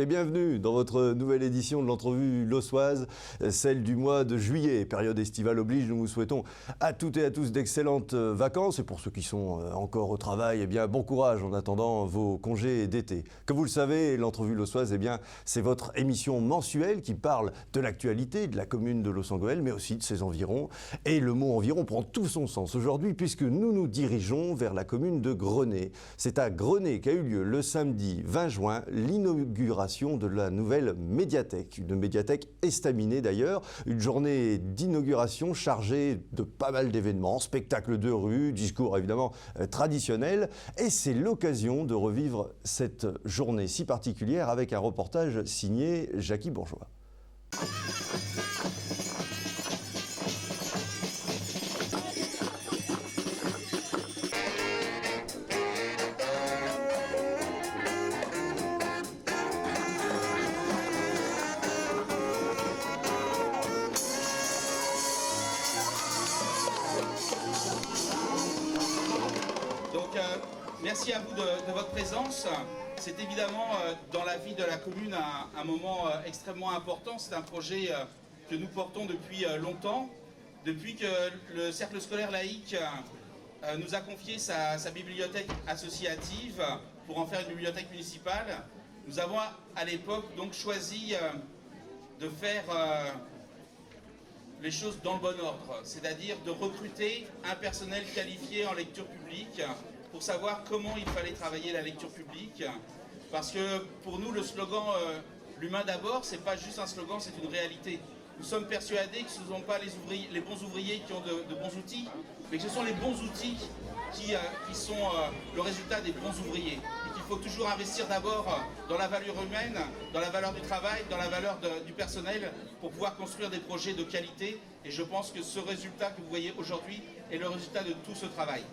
et bienvenue dans votre nouvelle édition de l'entrevue lossoise, celle du mois de juillet. Période estivale oblige, nous vous souhaitons à toutes et à tous d'excellentes vacances. Et pour ceux qui sont encore au travail, eh bien, bon courage en attendant vos congés d'été. Comme vous le savez, l'entrevue lossoise, eh bien, c'est votre émission mensuelle qui parle de l'actualité de la commune de Los-en-Gohelle, mais aussi de ses environs. Et le mot environ prend tout son sens aujourd'hui puisque nous nous dirigeons vers la commune de Grenay. C'est à Grenay qu'a eu lieu le samedi 20 juin l'inauguration de la nouvelle médiathèque. Une médiathèque estaminée d'ailleurs, une journée d'inauguration chargée de pas mal d'événements, spectacles de rue, discours évidemment traditionnels. Et c'est l'occasion de revivre cette journée si particulière avec un reportage signé Jackie Bourgeois. Merci à vous de votre présence. C'est évidemment dans la vie de la commune un moment extrêmement important. C'est un projet que nous portons depuis longtemps. Depuis que le Cercle scolaire laïque nous a confié sa bibliothèque associative pour en faire une bibliothèque municipale, nous avons à l'époque donc choisi de faire les choses dans le bon ordre, c'est-à-dire de recruter un personnel qualifié en lecture publique pour savoir comment il fallait travailler la lecture publique. Parce que pour nous, le slogan « L'humain d'abord », c'est pas juste un slogan, c'est une réalité. Nous sommes persuadés que ce ne sont pas les bons ouvriers qui ont de bons outils, mais que ce sont les bons outils qui sont le résultat des bons ouvriers. Et qu'il faut toujours investir d'abord dans la valeur humaine, dans la valeur du travail, dans la valeur du personnel, pour pouvoir construire des projets de qualité. Et je pense que ce résultat que vous voyez aujourd'hui est le résultat de tout ce travail.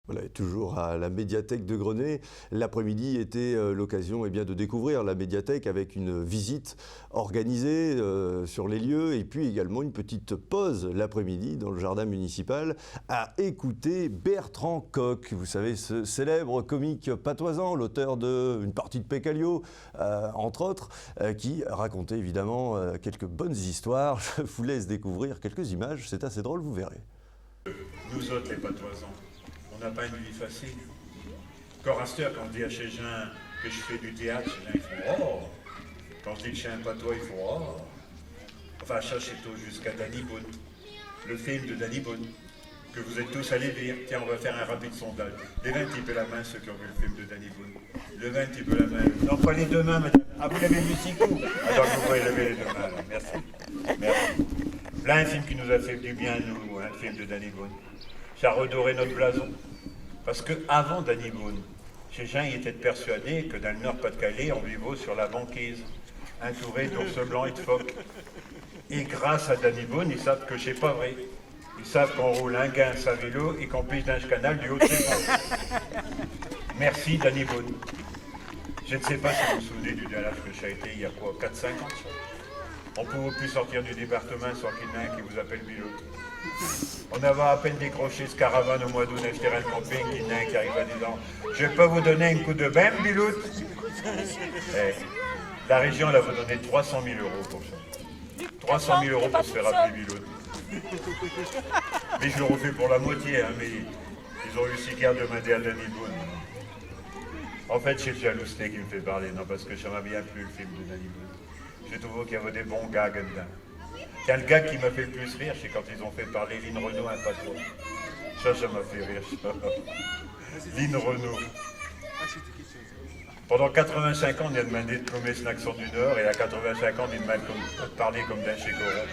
Voilà, toujours à la médiathèque de Grenay. L'après-midi était l'occasion de découvrir la médiathèque avec une visite organisée sur les lieux et puis également une petite pause l'après-midi dans le jardin municipal à écouter Bertrand Coq. Vous savez, ce célèbre comique patoisant, l'auteur d'une partie de Pécalio, entre autres, qui racontait évidemment quelques bonnes histoires. Je vous laisse découvrir quelques images, c'est assez drôle, vous verrez. Nous autres, les patoisans, on n'a pas une vie facile. Coraster, quand je dis à Chégin que je fais du théâtre, Chégin, ils font « Oh !» Quand je dis que je suis un patois, ils font « Oh !» Enfin, ça, c'est tout jusqu'à Danny Boone, le film de Danny Boone, que vous êtes tous allés lire. Tiens, on va faire un rapide sondage. Levez un petit peu la main, ceux qui ont vu le film de Danny Boone. Levez un petit peu la main. Non, pas les deux mains, madame. Ah, vous l'avez vu si coup. Alors, vous pouvez lever les deux mains. Alors. Merci. Merci. Là, un film qui nous a fait du bien, nous, un film de Danny Boone. Ça a redoré notre blason. Parce qu'avant Danny Boone, Chégin était persuadé que dans le Nord-Pas-de-Calais, on vivait sur la banquise, entouré d'ours blancs et de phoques. Et grâce à Danny Boone, ils savent que c'est pas vrai. Ils savent qu'on roule un gain à vélo et qu'on pisse d'un canal du haut de ses Merci Danny Boone. Je ne sais pas si vous vous souvenez du dernier que ça a été il y a quoi, 4-5 ans. On ne pouvait plus sortir du département sans qu'il y en ait un qui vous appelle Bilout. On avait à peine décroché ce caravane au mois d'août d'un terrain de camping, qu'il y en a un qui arrive en disant « Je peux vous donner un coup de bain, Bilout ?» La région, elle a vous donné 300 000 € pour ça. 300 000 € pour se faire appeler Bilout. Mais je le refais pour la moitié, hein, mais ils ont eu si qu'à demander à Danny Boone. En fait, c'est le jalouseté qui me fait parler, non, parce que ça m'a bien plu le film de Danny Boone. J'ai trouvé qu'il y avait des bons gags dedans. Tiens, le gag qui m'a fait le plus rire, c'est quand ils ont fait parler Lynn Renaud un patois. Ça m'a fait rire, ça. Lynn Renaud. Pendant 85 ans, on a demandé de nommer son accent du Nord, et à 85 ans, on a demandé de parler comme d'un Chécoret.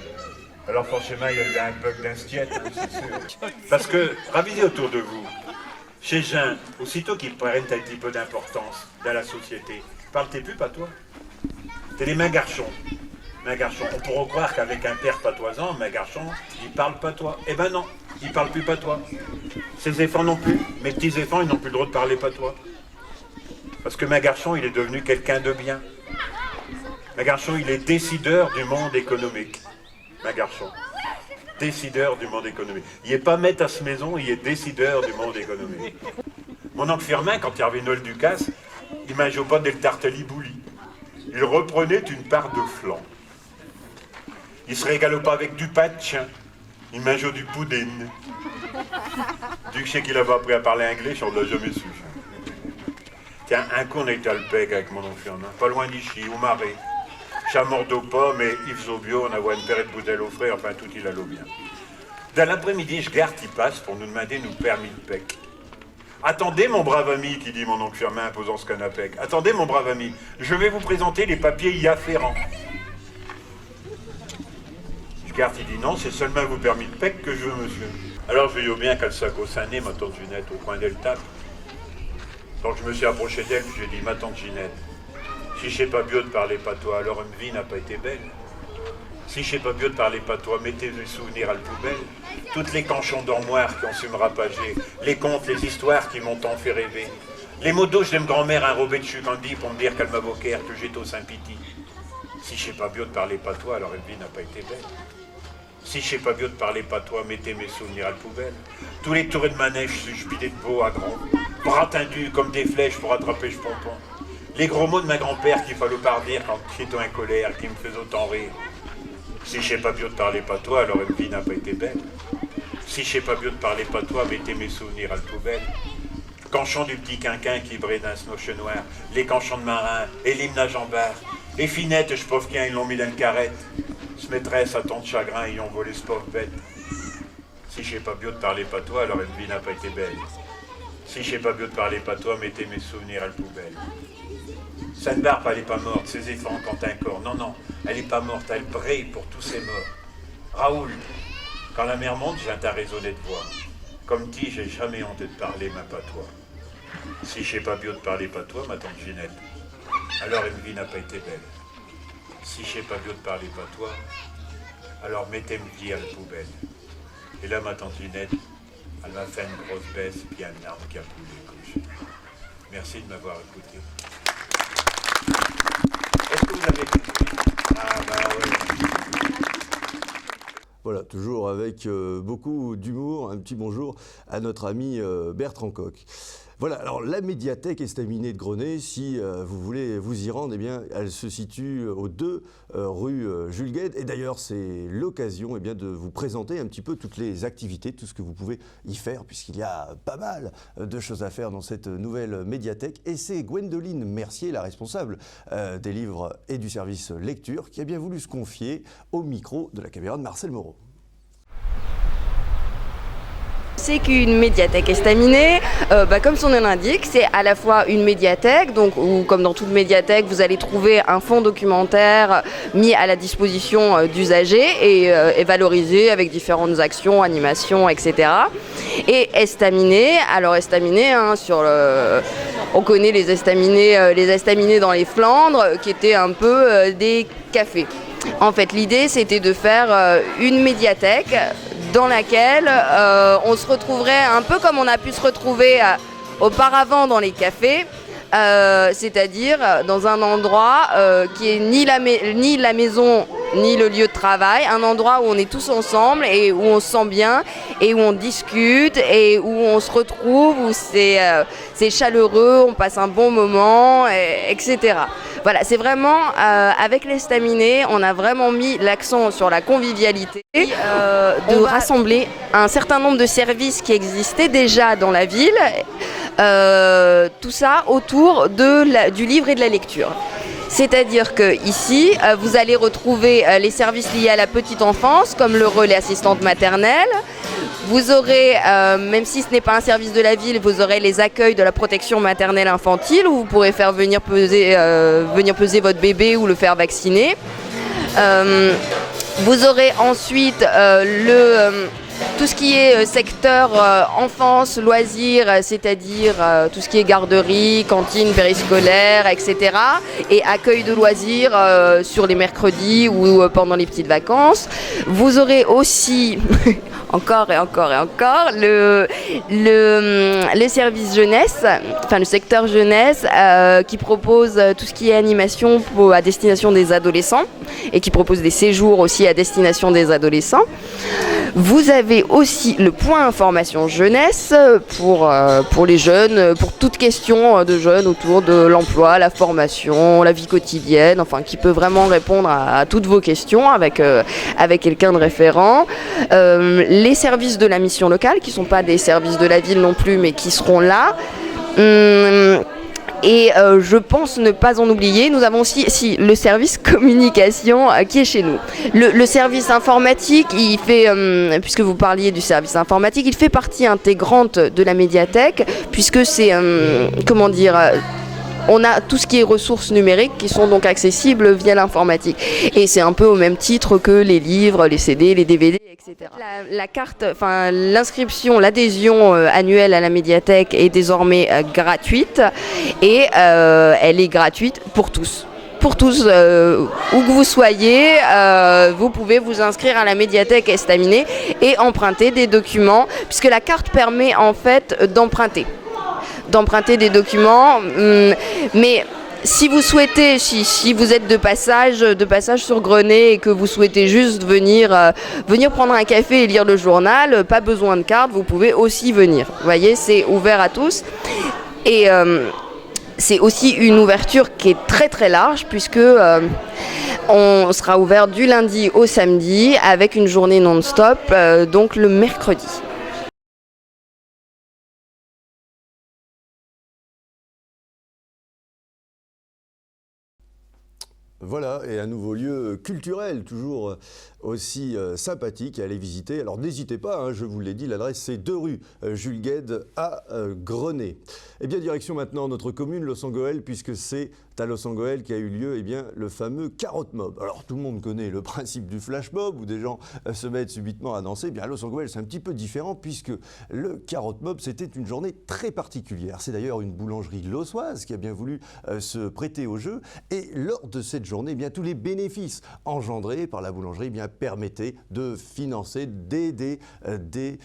Alors forcément, il y a eu un bug d'instiète, c'est sûr. Parce que, ravisez autour de vous, chez Jean, aussitôt qu'ils prennent un petit peu d'importance dans la société, parle-t'es plus patois. T'es des mains garçons. Mains garçons. On pourrait croire qu'avec un père patoisant, mains garçons, il parle patois. Eh ben non, il parle plus patois. Ses enfants non plus. Mes petits enfants, ils n'ont plus le droit de parler patois. Parce que mains garçon, il est devenu quelqu'un de bien. Mains garçon, il est décideur du monde économique. Mains garçon. Décideur du monde économique. Il n'est pas maître à ce maison, il est décideur du monde économique. Mon oncle Firmin, quand il avait Noël Ducasse, il mangeait pas del tartali-bouli. Il reprenait une part de flan. Il se régale pas avec du pain de chien. Il mangeait du boudin. Dieu sait qu'il avait appris à parler anglais, on ne l'a jamais su. Tiens, un coup on était à Alpec avec mon oncle Firmin, pas loin d'ici, au Marais. Chamordo pas, mais Yves Zobio, on avait une paire de bouteilles au frais, enfin tout il allait bien. Dans l'après-midi, je garde qui passe pour nous demander nous permis de pec. Attendez mon brave ami, qui dit mon oncle Firmin en posant ce canapé. Attendez mon brave ami, je vais vous présenter les papiers y afférents. Je garde, il dit non, c'est seulement vos permis de pec que je veux, monsieur. Alors je vais bien qu'elle s'accroche au nez, ma tante Ginette, au coin d'elle tape. Donc je me suis approché d'elle, puis j'ai dit, ma tante Ginette, si je sais pas mieux de parler patois, alors une vie n'a pas été belle. Si je sais pas mieux de parler patois, mettez les souvenirs à la poubelle. Toutes les canchons d'armoire qui ont su me rapager, les contes, les histoires qui m'ont tant fait rêver. Les mots douches de ma grand-mère enrobés de chucandi pour me dire qu'elle m'avoquait, que j'étais au Saint-Piti. Si je sais pas mieux de parler patois, alors une vie n'a pas été belle. Si je sais pas mieux de parler patois, mettez mes souvenirs à la poubelle. Tous les tours de manège, je bidais de beau à grand, bras tendus comme des flèches pour attraper ce pompon. Les gros mots de ma grand-père qu'il fallait pas dire quand j'étais en colère, qui me faisaient autant rire. Si je sais pas mieux de parler patois, alors une vie n'a pas été belle. Si je sais pas mieux de parler patois, mettez mes souvenirs à la poubelle. Canchon du petit quinquin qui brille d'un snoche noir, les canchons de marin et l'hymne à Jean Bart. Et Finette, je pauvre qu'un, ils l'ont mis dans une carrette. Ce maîtresse à tant de chagrin, ils ont volé ce pauvre bête. Si je sais pas mieux de parler patois, alors une vie n'a pas été belle. Si je sais pas mieux de parler patois, mettez mes souvenirs à la poubelle. Sainte-Barbe, elle n'est pas morte, ses enfants quand un corps. Non, non, elle n'est pas morte, elle brille pour tous ses morts. Raoul, quand la mer monte, je viens à raisonner de voix. Comme dit, j'ai jamais honte de parler ma patois. Si je sais pas mieux de parler patois, ma tante Ginette, alors une vie n'a pas été belle. Si je sais pas mieux de parler patois, alors mettez me dire à la poubelle. Et là, ma tante Ginette, elle m'a fait une grosse baisse, puis un arbre qui a coulé comme je. Merci de m'avoir écouté. Est-ce que vous avez compris? Ah bah oui. Voilà, toujours avec beaucoup d'humour, un petit bonjour à notre ami Bertrand Coq. Voilà, alors la médiathèque estaminée de Grenay, si vous voulez vous y rendre, eh bien, elle se situe aux 2 rue Jules Guesde. Et d'ailleurs, c'est l'occasion de vous présenter un petit peu toutes les activités, tout ce que vous pouvez y faire, puisqu'il y a pas mal de choses à faire dans cette nouvelle médiathèque. Et c'est Gwendoline Mercier, la responsable des livres et du service lecture, qui a bien voulu se confier au micro de la caméra de Marcel Moreau. C'est qu'une médiathèque estaminée, comme son nom l'indique, c'est à la fois une médiathèque, donc où, comme dans toute médiathèque, vous allez trouver un fonds documentaire mis à la disposition d'usagers et valorisé avec différentes actions, animations, etc. Et estaminé, alors estaminé, on connaît les estaminets dans les Flandres, qui étaient un peu des cafés. En fait, l'idée, c'était de faire une médiathèque dans laquelle on se retrouverait un peu comme on a pu se retrouver auparavant dans les cafés, c'est-à-dire dans un endroit qui est ni la maison ni le lieu de travail, un endroit où on est tous ensemble et où on se sent bien et où on discute et où on se retrouve, où c'est chaleureux, on passe un bon moment, etc. Voilà, c'est vraiment, avec l'estaminet, on a vraiment mis l'accent sur la convivialité, de rassembler un certain nombre de services qui existaient déjà dans la ville, tout ça autour du livre et de la lecture. C'est-à-dire que ici, vous allez retrouver les services liés à la petite enfance, comme le relais assistante maternelle. Vous aurez, même si ce n'est pas un service de la ville, vous aurez les accueils de la protection maternelle infantile, où vous pourrez faire venir peser votre bébé ou le faire vacciner. Vous aurez ensuite tout ce qui est secteur enfance, loisirs, c'est-à-dire tout ce qui est garderie, cantine, périscolaire, etc. Et accueil de loisirs sur les mercredis ou pendant les petites vacances. Vous aurez aussi, encore et encore et encore, le service jeunesse, enfin le secteur jeunesse qui propose tout ce qui est animation à destination des adolescents et qui propose des séjours aussi à destination des adolescents. Vous avez aussi le point information jeunesse pour les jeunes, pour toute question de jeunes autour de l'emploi, la formation, la vie quotidienne, enfin qui peut vraiment répondre à toutes vos questions avec quelqu'un de référent. Les services de la mission locale, qui ne sont pas des services de la ville non plus, mais qui seront là. Et je pense ne pas en oublier, nous avons aussi le service communication qui est chez nous. Le service informatique, il fait, puisque vous parliez du service informatique, il fait partie intégrante de la médiathèque, puisque c'est, on a tout ce qui est ressources numériques qui sont donc accessibles via l'informatique. Et c'est un peu au même titre que les livres, les CD, les DVD, etc. La carte, enfin l'inscription, l'adhésion annuelle à la médiathèque est désormais gratuite et elle est gratuite pour tous. Pour tous, où que vous soyez, vous pouvez vous inscrire à la médiathèque Estaminet et emprunter des documents, puisque la carte permet en fait d'emprunter des documents, mais si vous souhaitez, si vous êtes de passage sur Grenay et que vous souhaitez juste venir prendre un café et lire le journal, pas besoin de carte, vous pouvez aussi venir. Vous voyez, c'est ouvert à tous. Et c'est aussi une ouverture qui est très très large, puisque on sera ouvert du lundi au samedi avec une journée non-stop, donc le mercredi. Voilà, et un nouveau lieu culturel, toujours aussi sympathique à aller visiter. Alors n'hésitez pas, hein, je vous l'ai dit, l'adresse c'est 2 rue Jules Guesde à Grenay. Eh bien, direction maintenant notre commune, Loos-en-Gohelle, puisque c'est à Loos-en-Gohelle qu'a eu lieu le fameux Carotte Mob. Alors tout le monde connaît le principe du flash mob, où des gens se mettent subitement à danser. Eh bien, à Loos-en-Gohelle, c'est un petit peu différent, puisque le Carotte Mob, c'était une journée très particulière. C'est d'ailleurs une boulangerie loossoise qui a bien voulu se prêter au jeu. Et lors de cette journée, eh bien, tous les bénéfices engendrés par la boulangerie permettaient de financer, d'aider des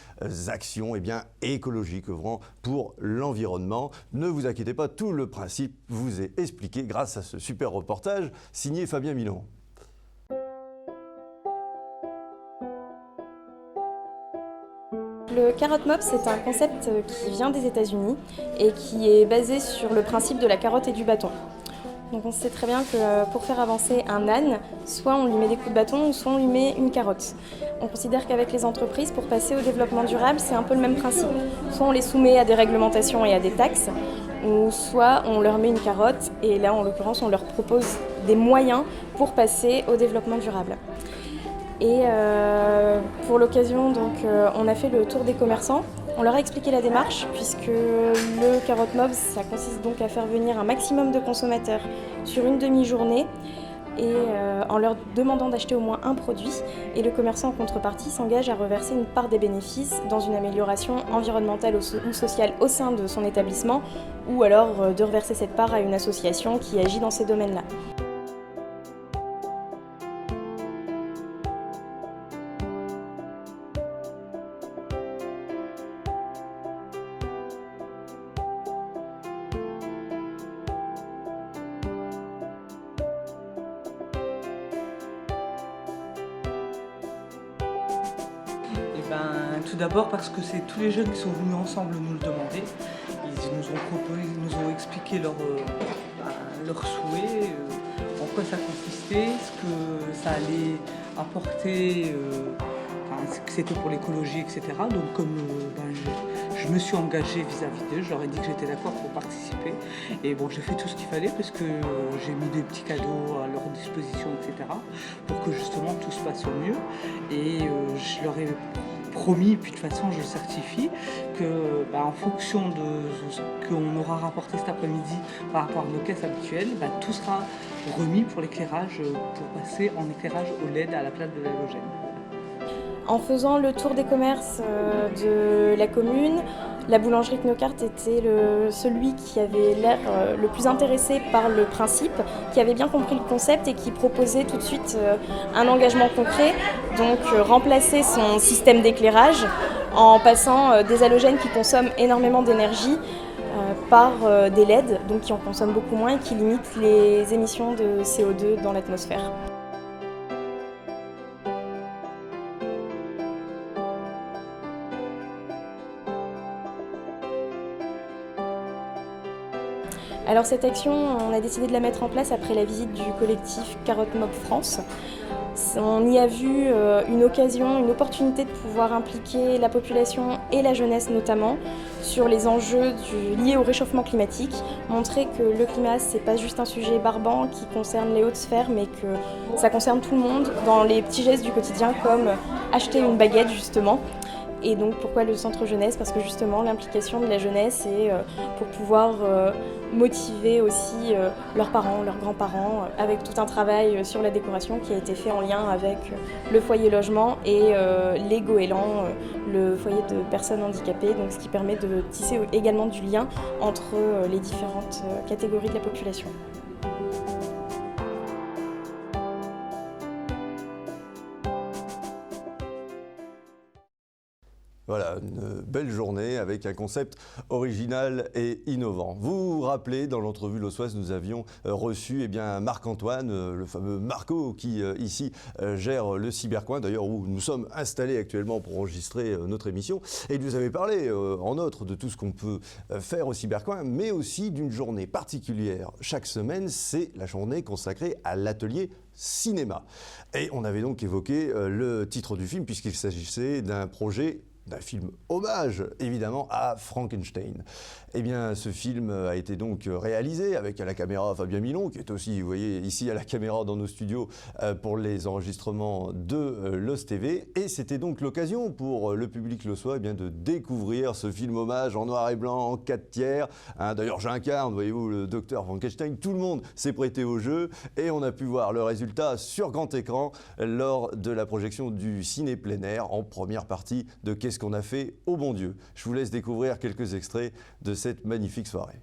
actions écologiques œuvrant pour l'environnement. Ne vous inquiétez pas, tout le principe vous est expliqué grâce à ce super reportage signé Fabien Milon. Le Carotte Mob, c'est un concept qui vient des États-Unis et qui est basé sur le principe de la carotte et du bâton. Donc on sait très bien que pour faire avancer un âne, soit on lui met des coups de bâton, soit on lui met une carotte. On considère qu'avec les entreprises, pour passer au développement durable, c'est un peu le même principe. Soit on les soumet à des réglementations et à des taxes, ou soit on leur met une carotte, et là en l'occurrence on leur propose des moyens pour passer au développement durable. Et pour l'occasion, on a fait le tour des commerçants. On leur a expliqué la démarche, puisque le Carotte Mob, ça consiste donc à faire venir un maximum de consommateurs sur une demi-journée et en leur demandant d'acheter au moins un produit. Et le commerçant en contrepartie s'engage à reverser une part des bénéfices dans une amélioration environnementale ou sociale au sein de son établissement, ou alors de reverser cette part à une association qui agit dans ces domaines-là. Tout d'abord parce que c'est tous les jeunes qui sont venus ensemble nous le demander. Ils nous ont proposé, nous ont expliqué leurs souhaits, en quoi ça consistait, ce que ça allait apporter que c'était pour l'écologie, etc. Donc comme je me suis engagée vis-à-vis d'eux, je leur ai dit que j'étais d'accord pour participer. Et bon, j'ai fait tout ce qu'il fallait parce que j'ai mis des petits cadeaux à leur disposition, etc. pour que justement tout se passe au mieux. Et je leur ai promis, puis de toute façon je le certifie, que en fonction de ce qu'on aura rapporté cet après-midi par rapport à nos caisses habituelles, tout sera remis pour l'éclairage, pour passer en éclairage au LED à la place de l'halogène. En faisant le tour des commerces de la commune, la boulangerie Knocart était celui qui avait l'air le plus intéressé par le principe, qui avait bien compris le concept et qui proposait tout de suite un engagement concret, donc remplacer son système d'éclairage en passant des halogènes qui consomment énormément d'énergie par des LED, donc qui en consomment beaucoup moins et qui limitent les émissions de CO2 dans l'atmosphère. Alors cette action, on a décidé de la mettre en place après la visite du collectif Carotte Mob France. On y a vu une occasion, une opportunité de pouvoir impliquer la population et la jeunesse notamment sur les enjeux liés au réchauffement climatique, montrer que le climat c'est pas juste un sujet barbant qui concerne les hautes sphères mais que ça concerne tout le monde dans les petits gestes du quotidien comme acheter une baguette justement. Et donc pourquoi le centre jeunesse? Parce que justement l'implication de la jeunesse est pour pouvoir motiver aussi leurs parents, leurs grands-parents, avec tout un travail sur la décoration qui a été fait en lien avec le foyer logement et les goélands, le foyer de personnes handicapées, donc ce qui permet de tisser également du lien entre les différentes catégories de la population. Voilà, une belle journée avec un concept original et innovant. Vous vous rappelez, dans l'entrevue lossoise, nous avions reçu Marc-Antoine, le fameux Marco, qui ici gère le Cybercoin, d'ailleurs où nous sommes installés actuellement pour enregistrer notre émission. Et il nous avait parlé, en outre, de tout ce qu'on peut faire au Cybercoin, mais aussi d'une journée particulière. Chaque semaine, c'est la journée consacrée à l'atelier cinéma. Et on avait donc évoqué le titre du film, puisqu'il s'agissait d'un film hommage, évidemment, à Frankenstein. Eh bien, ce film a été donc réalisé avec à la caméra Fabien Milon, qui est aussi, vous voyez, ici à la caméra dans nos studios pour les enregistrements de LOS TV. Et c'était donc l'occasion pour le public lossois de découvrir ce film hommage en noir et blanc, en 4/3. D'ailleurs, j'incarne, voyez-vous, le docteur Frankenstein. Tout le monde s'est prêté au jeu et on a pu voir le résultat sur grand écran lors de la projection du ciné plein air en première partie de Qu'est-ce qu'on a fait au bon Dieu. Je vous laisse découvrir quelques extraits de cette magnifique soirée.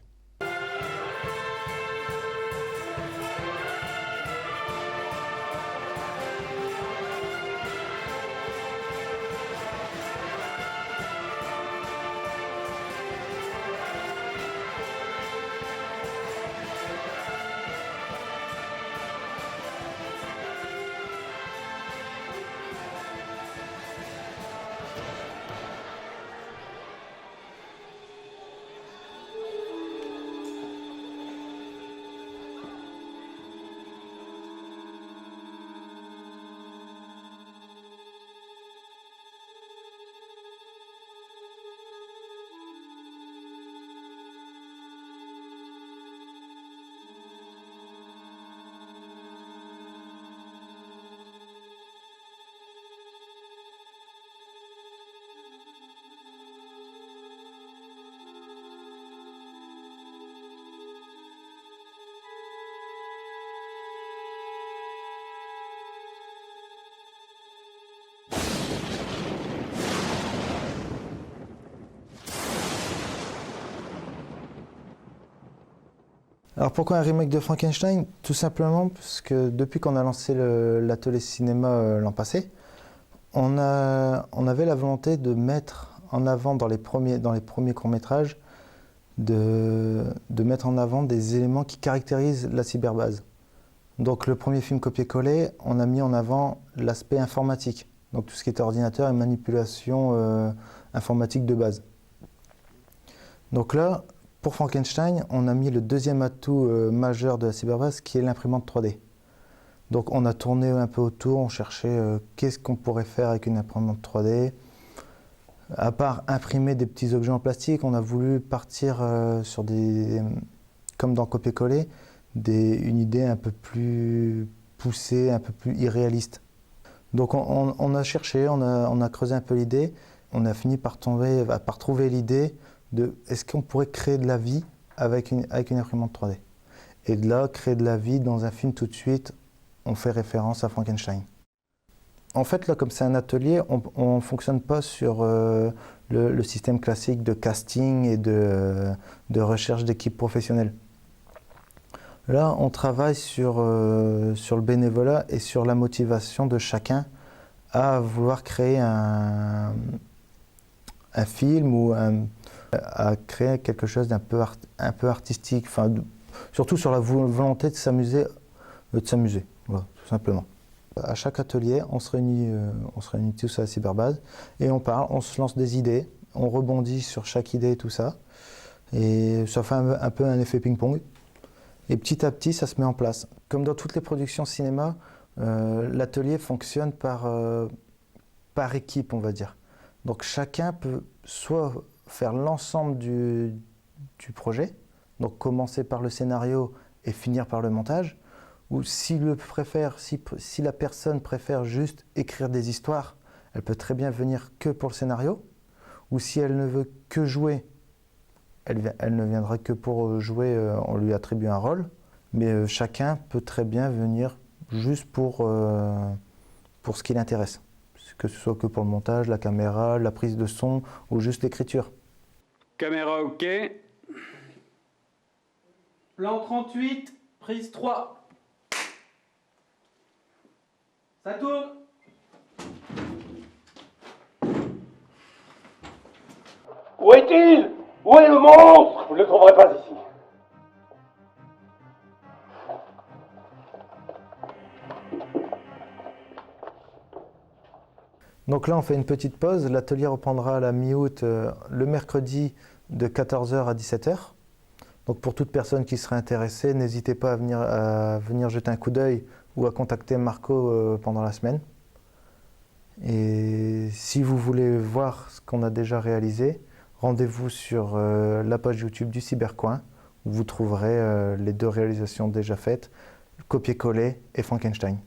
Alors pourquoi un remake de Frankenstein? Tout simplement parce que depuis qu'on a lancé l'atelier cinéma l'an passé, on avait la volonté de mettre en avant dans les premiers courts-métrages, de mettre en avant des éléments qui caractérisent la cyberbase. Donc le premier film copié-collé, on a mis en avant l'aspect informatique, donc tout ce qui est ordinateur et manipulation informatique de base. Donc là, pour Frankenstein, on a mis le deuxième atout majeur de la cyberbase qui est l'imprimante 3D. Donc on a tourné un peu autour, on cherchait qu'est-ce qu'on pourrait faire avec une imprimante 3D. À part imprimer des petits objets en plastique, on a voulu partir sur des, comme dans copier-coller, une idée un peu plus poussée, un peu plus irréaliste. Donc on a cherché, on a creusé un peu l'idée, on a fini par trouver l'idée de est-ce qu'on pourrait créer de la vie avec une imprimante 3D. Et de là, créer de la vie dans un film tout de suite, on fait référence à Frankenstein. En fait, là, comme c'est un atelier, on ne fonctionne pas sur le système classique de casting et de recherche d'équipes professionnelles. Là, on travaille sur le bénévolat et sur la motivation de chacun à vouloir créer un film ou à créer quelque chose d'un peu artistique, enfin, surtout sur la volonté de s'amuser, voilà, tout simplement. À chaque atelier, on se réunit tous à la cyberbase et on parle, on se lance des idées, on rebondit sur chaque idée et tout ça. Et ça fait un peu un effet ping-pong. Et petit à petit, ça se met en place. Comme dans toutes les productions cinéma, l'atelier fonctionne par équipe, on va dire. Donc chacun peut soit faire l'ensemble du projet, donc commencer par le scénario et finir par le montage, ou si la personne préfère juste écrire des histoires, elle peut très bien venir que pour le scénario, ou si elle ne veut que jouer, elle ne viendra que pour jouer, on lui attribue un rôle, mais chacun peut très bien venir juste pour ce qui l'intéresse, que ce soit que pour le montage, la caméra, la prise de son ou juste l'écriture. Caméra OK. Plan 38, prise 3. Ça tourne. Où est-il? Où est le monstre? Vous ne le trouverez pas ici. Donc là, on fait une petite pause. L'atelier reprendra à la mi-août, le mercredi de 14h à 17h. Donc pour toute personne qui serait intéressée, n'hésitez pas à venir jeter un coup d'œil ou à contacter Marco pendant la semaine. Et si vous voulez voir ce qu'on a déjà réalisé, rendez-vous sur la page YouTube du Cybercoin, où vous trouverez les 2 réalisations déjà faites, Copier-coller et Frankenstein.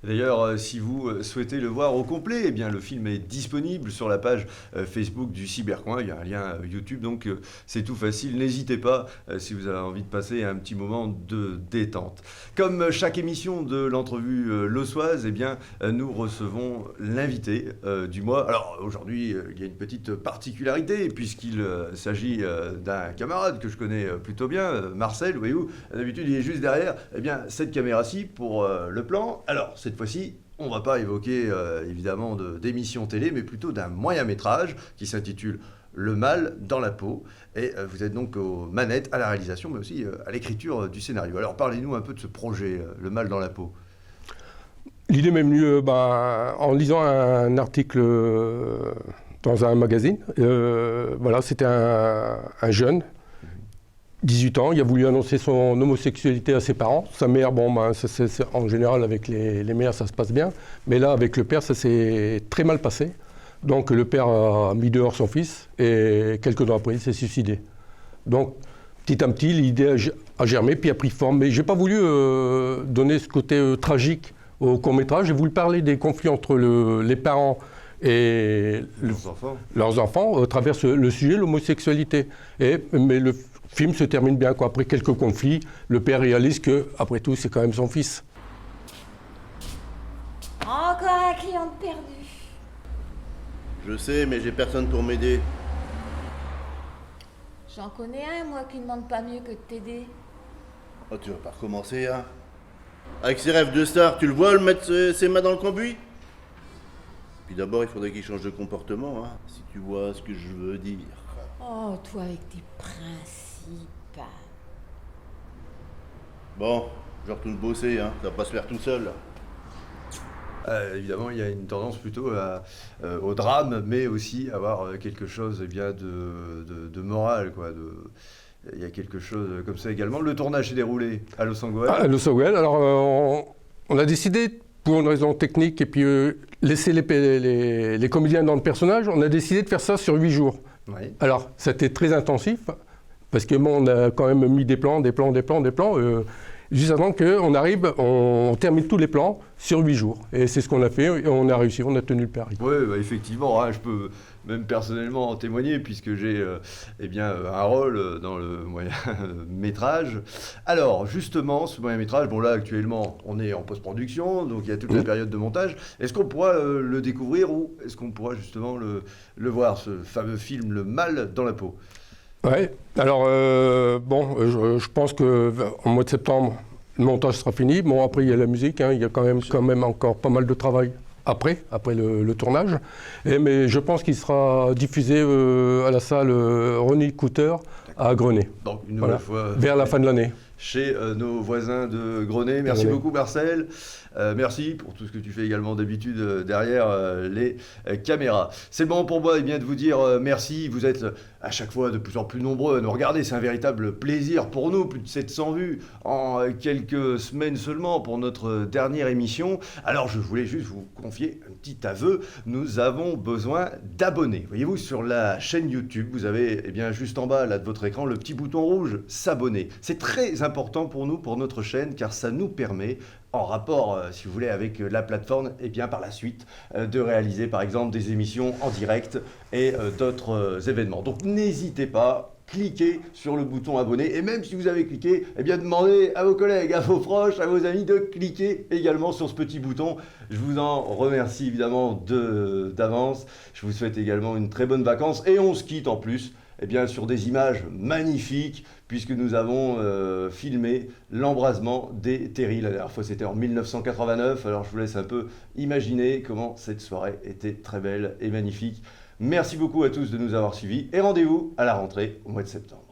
D'ailleurs, si vous souhaitez le voir au complet, eh bien, le film est disponible sur la page Facebook du Cybercoin. Il y a un lien YouTube, donc c'est tout facile. N'hésitez pas si vous avez envie de passer un petit moment de détente. Comme chaque émission de l'entrevue lossoise, eh bien, nous recevons l'invité du mois. Alors aujourd'hui, il y a une petite particularité puisqu'il s'agit d'un camarade que je connais plutôt bien, Marcel. Voyez-vous, d'habitude, il est juste derrière. Eh bien, cette caméra-ci pour le plan. Alors, cette fois-ci, on ne va pas évoquer évidemment d'émissions télé, mais plutôt d'un moyen-métrage qui s'intitule Le mal dans la peau. Et vous êtes donc aux manettes, à la réalisation, mais aussi à l'écriture du scénario. Alors parlez-nous un peu de ce projet, Le mal dans la peau. L'idée m'est venue en lisant un article dans un magazine. Voilà, c'était un jeune. 18 ans, il a voulu annoncer son homosexualité à ses parents. Sa mère, en général, avec les mères, ça se passe bien. Mais là, avec le père, ça s'est très mal passé. Donc, le père a mis dehors son fils et quelques temps après, il s'est suicidé. Donc, petit à petit, l'idée a germé, puis a pris forme. Mais je n'ai pas voulu donner ce côté tragique au court-métrage. J'ai voulu parler des conflits entre les parents et leurs enfants à travers le sujet de l'homosexualité. Mais le film se termine bien, quoi. Après quelques conflits, le père réalise que, après tout, c'est quand même son fils. Encore un client de perdu. Je sais, mais j'ai personne pour m'aider. J'en connais un, moi, qui ne demande pas mieux que de t'aider. Oh, tu vas pas recommencer, hein? Avec ses rêves de star, tu le vois le mettre ses mains dans le cambouis? Puis d'abord, il faudrait qu'il change de comportement, hein, si tu vois ce que je veux dire. Oh, toi avec tes principes. Bon, je retourne bosser, hein, ça va pas se faire tout seul. Évidemment, il y a une tendance plutôt au drame, mais aussi avoir quelque chose eh bien, de moral, quoi, il y a quelque chose comme ça également. Le tournage s'est déroulé à Los Angeles. À Los Angeles, alors on a décidé, pour une raison technique, et puis laisser les comédiens dans le personnage, on a décidé de faire ça sur 8 jours. Oui. Alors, c'était très intensif, parce que bon, on a quand même mis des plans, juste avant qu'on arrive, on termine tous les plans sur 8 jours. Et c'est ce qu'on a fait, et on a réussi, on a tenu le pari. Oui, bah effectivement, hein, je peux même personnellement en témoigner, puisque j'ai eh bien, un rôle dans le moyen métrage. Alors, justement, ce moyen métrage, bon là, actuellement, on est en post-production, donc il y a toute la période de montage. Est-ce qu'on pourra le découvrir, ou est-ce qu'on pourra justement le voir, ce fameux film Le Mal dans la peau? Ouais, alors je pense qu'en mois de septembre, le montage sera fini. Bon, après, il y a la musique, hein, il y a quand même encore pas mal de travail après le tournage. Mais je pense qu'il sera diffusé à la salle Ronnie Cooter à Grenay. Donc, une nouvelle fois, vers la fin de l'année. Chez nos voisins de Grenay. Merci beaucoup, Marcel. Merci pour tout ce que tu fais également d'habitude derrière les caméras. C'est le moment pour moi de vous dire merci. Vous êtes à chaque fois de plus en plus nombreux à nous regarder. C'est un véritable plaisir pour nous. Plus de 700 vues en quelques semaines seulement pour notre dernière émission. Alors je voulais juste vous confier un petit aveu. Nous avons besoin d'abonnés. Voyez-vous, sur la chaîne YouTube, vous avez juste en bas là, de votre écran le petit bouton rouge s'abonner. C'est très important pour nous, pour notre chaîne, car ça nous permet, en rapport, si vous voulez, avec la plateforme, par la suite, de réaliser, par exemple, des émissions en direct et d'autres événements. Donc, n'hésitez pas, cliquez sur le bouton abonner, et même si vous avez cliqué, demandez à vos collègues, à vos proches, à vos amis de cliquer également sur ce petit bouton. Je vous en remercie évidemment d'avance. Je vous souhaite également une très bonne vacance, et on se quitte en plus sur des images magnifiques, puisque nous avons filmé l'embrasement des Terry. La dernière fois, c'était en 1989. Alors, je vous laisse un peu imaginer comment cette soirée était très belle et magnifique. Merci beaucoup à tous de nous avoir suivis, et rendez-vous à la rentrée au mois de septembre.